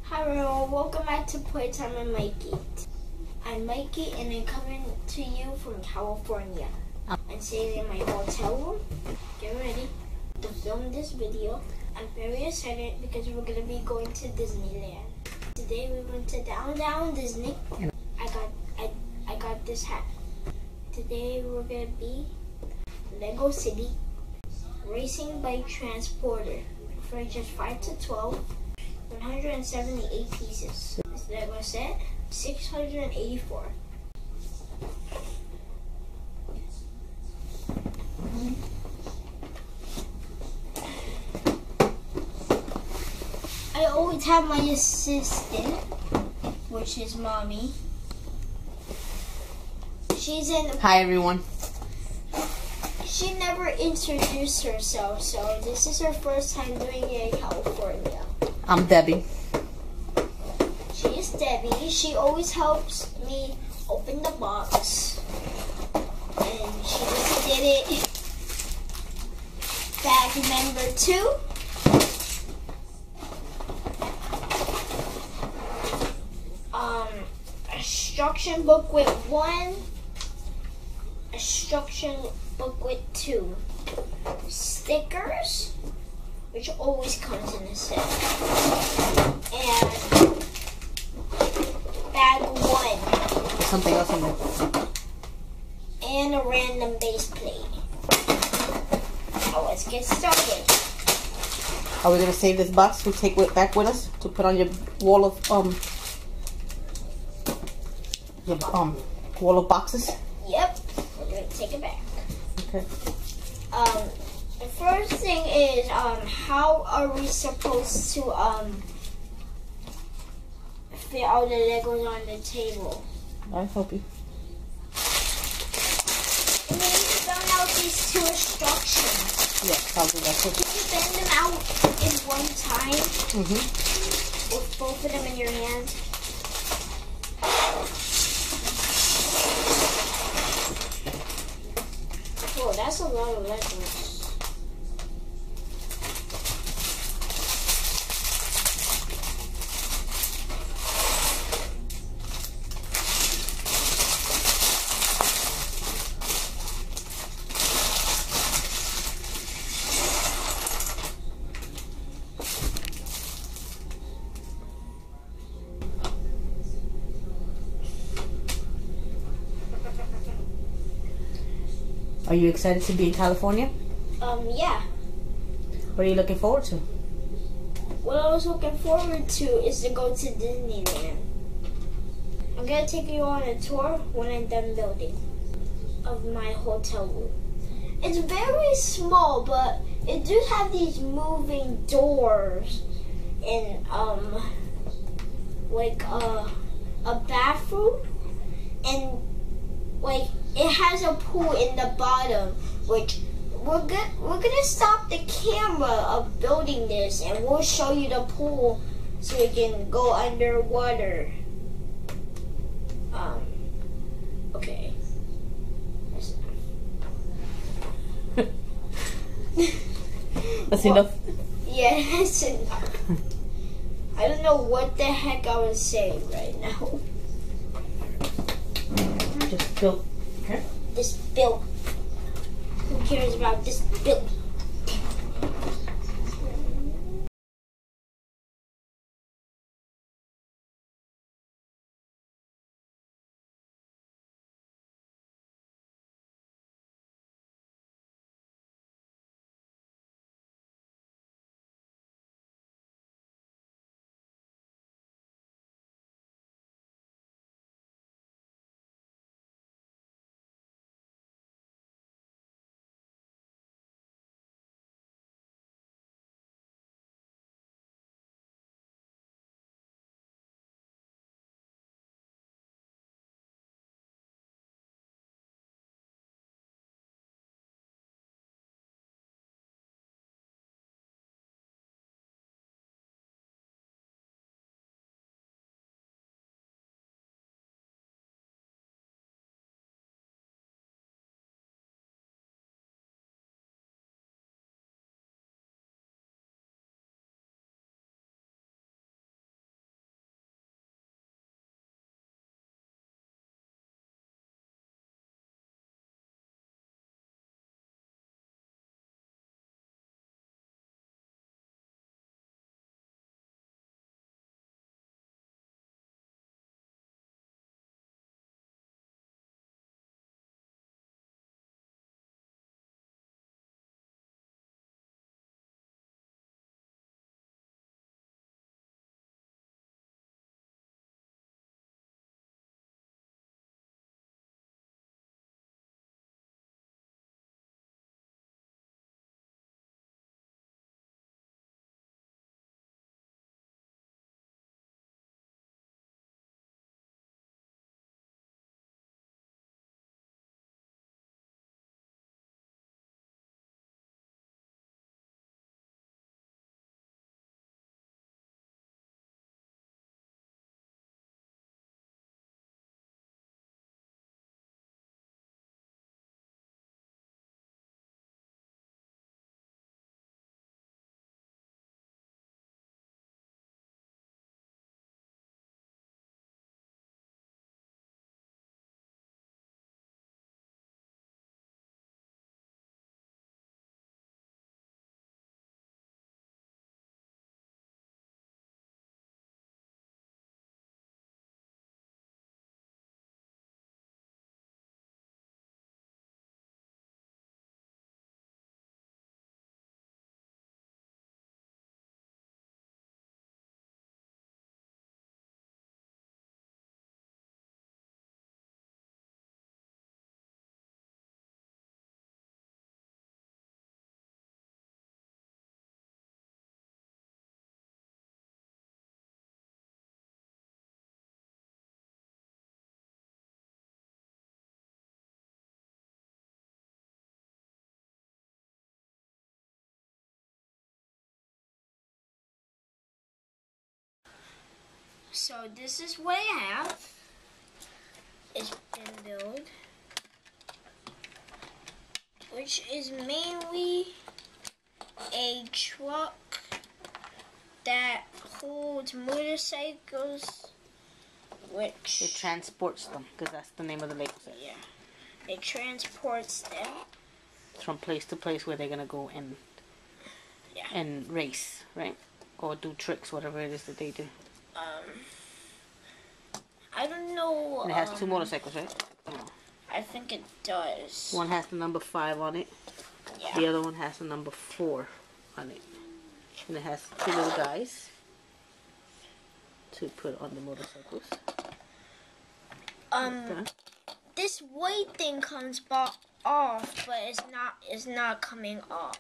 Hi everyone, welcome back to Playtime with Mikey. I'm Mikey and I'm coming to you from California. I'm staying in my hotel room. Get ready to film this video. I'm very excited because we're going to be going to Disneyland. Today we went to Downtown Disney. I got this hat. Today we're going to be Lego City Racing Bike Transporter for just 5 to 12. 178 pieces. This Lego set, 684. I always have my assistant, which is Mommy. She's in. Hi everyone. She never introduced herself, so this is her first time doing it in California. I'm Debbie. She is Debbie. She always helps me open the box. And she just did it. Bag number 2. Instruction booklet 1. Instruction booklet 2. Stickers, which always comes in a set. And bag 1. Something else in there. And a random base plate. Now let's get started. Are we gonna save this box to take it back with us to put on your wall of wall of boxes? Yep, we're gonna take it back. Okay. The first thing is how are we supposed to fit all the Legos on the table? I'll help you. And then you found out these 2 instructions. Yes, I'll do that too. Can you bend them out in one time? With both of them in your hand? Oh, that's a lot of Legos. Are you excited to be in California? Yeah. What are you looking forward to? What I was looking forward to is to go to Disneyland. I'm gonna take you on a tour when I'm done building of my hotel room. It's very small, but it does have these moving doors and like a bathroom, and like it has a pool in the bottom, which we're gonna stop the camera of building this and we'll show you the pool so we can go underwater. Okay. That's enough? Yeah, that's enough. I don't know what the heck I was saying right now. Just build. Okay. This build. Who cares about this build? So this is what I have. It's been built, which is mainly a truck that holds motorcycles, which It transports them, because that's the name of the Lego set. yeah, it transports them. From place to place where they're gonna go and race, right? Or do tricks, whatever it is that they do. I don't know. And it has two motorcycles, right? Oh. I think it does. One has the number 5 on it. Yeah. The other one has the number 4 on it. And it has 2 little guys to put on the motorcycles. Okay. This white thing comes off, but it's not coming off.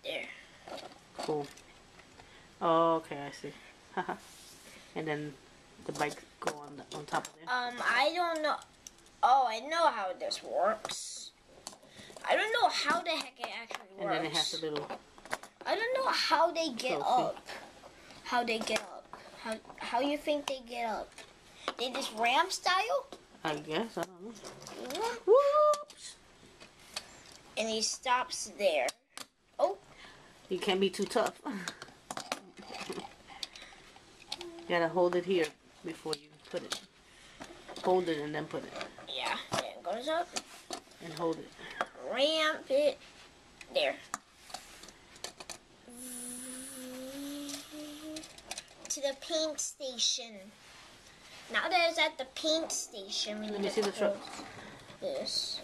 There. Cool. Oh, okay, I see. And then the bikes go on top of it. I don't know. Oh, I know how this works. I don't know how the heck it actually works. And then it has a little. I don't know how they get Trophy. up. How they get up? How you think they get up? They just ramp style? I guess, I don't know. Whoops! And he stops there. Oh, You can't be too tough. You gotta hold it here before you put it. Hold it and then put it. yeah. There it goes up. And hold it. Ramp it. There. To the paint station. Now that it's at the paint station, we Let need me see to the truck. close this.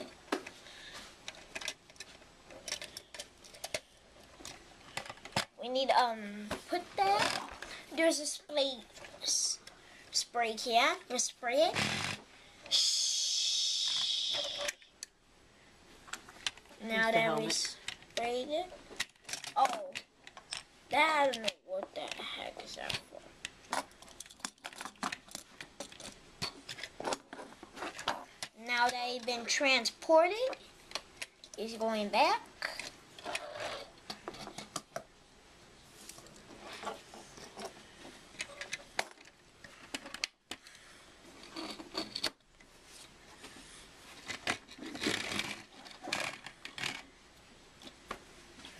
We need put that. There's a spray can. We spray it. Now the that we helmet. sprayed it. Oh, that I don't know what the heck is that for. Now that he's been transported, he's going back.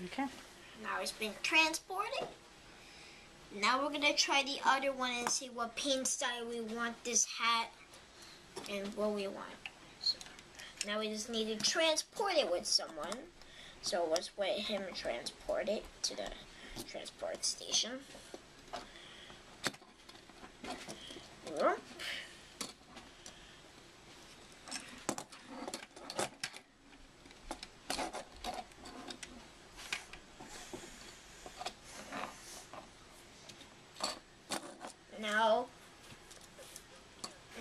Okay. Now it's been transported. Now we're gonna try the other one and see what paint style we want this hat and what we want. So now we just need to transport it with someone. So let's let him transport it to the transport station. Whoop.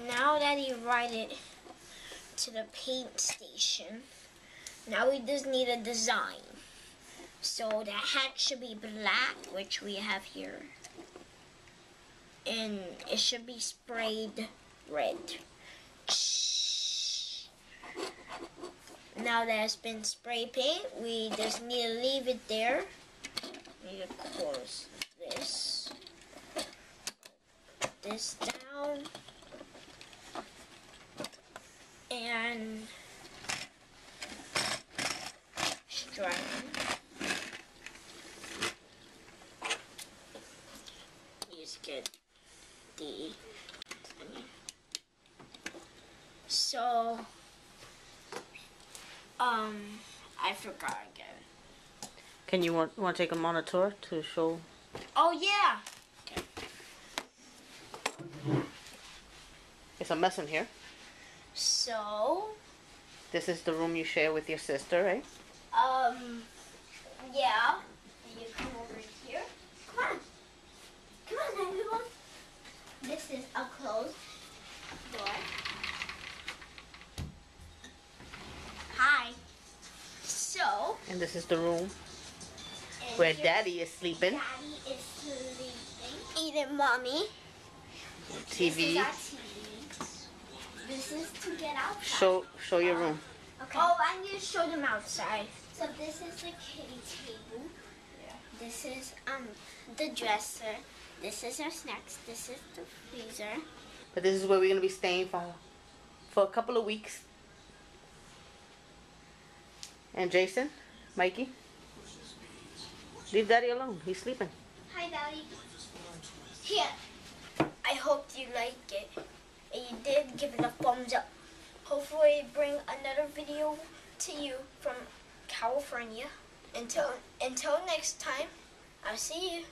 Now that he ride it to the paint station, now we just need a design. So the hat should be black, which we have here. And it should be sprayed red. Now that it's been spray paint, we just need to leave it there. We need to close this. Put this down. And straighten. Just get the. So, I forgot again. Can you want to take them on a tour to show? Oh yeah. Okay. It's a mess in here. So, This is the room you share with your sister, right? yeah. And you come over here. Come on. Come on, everyone. This is a closed door. Hi. So, And this is the room and where here's- Daddy is sleeping. Daddy is sleeping. Eating mommy. TV. This is our TV. This is to get outside. Show your room. Okay. Oh, I need to show them outside. So this is the kitty table. Yeah. This is the dresser. This is our snacks. This is the freezer. But this is where we're gonna be staying for a couple of weeks. And Jason, Mikey, leave Daddy alone. He's sleeping. Hi, Daddy. Here. I hope you like it. And you did, give it a thumbs up. Hopefully bring another video to you from California. Until next time, I'll see you.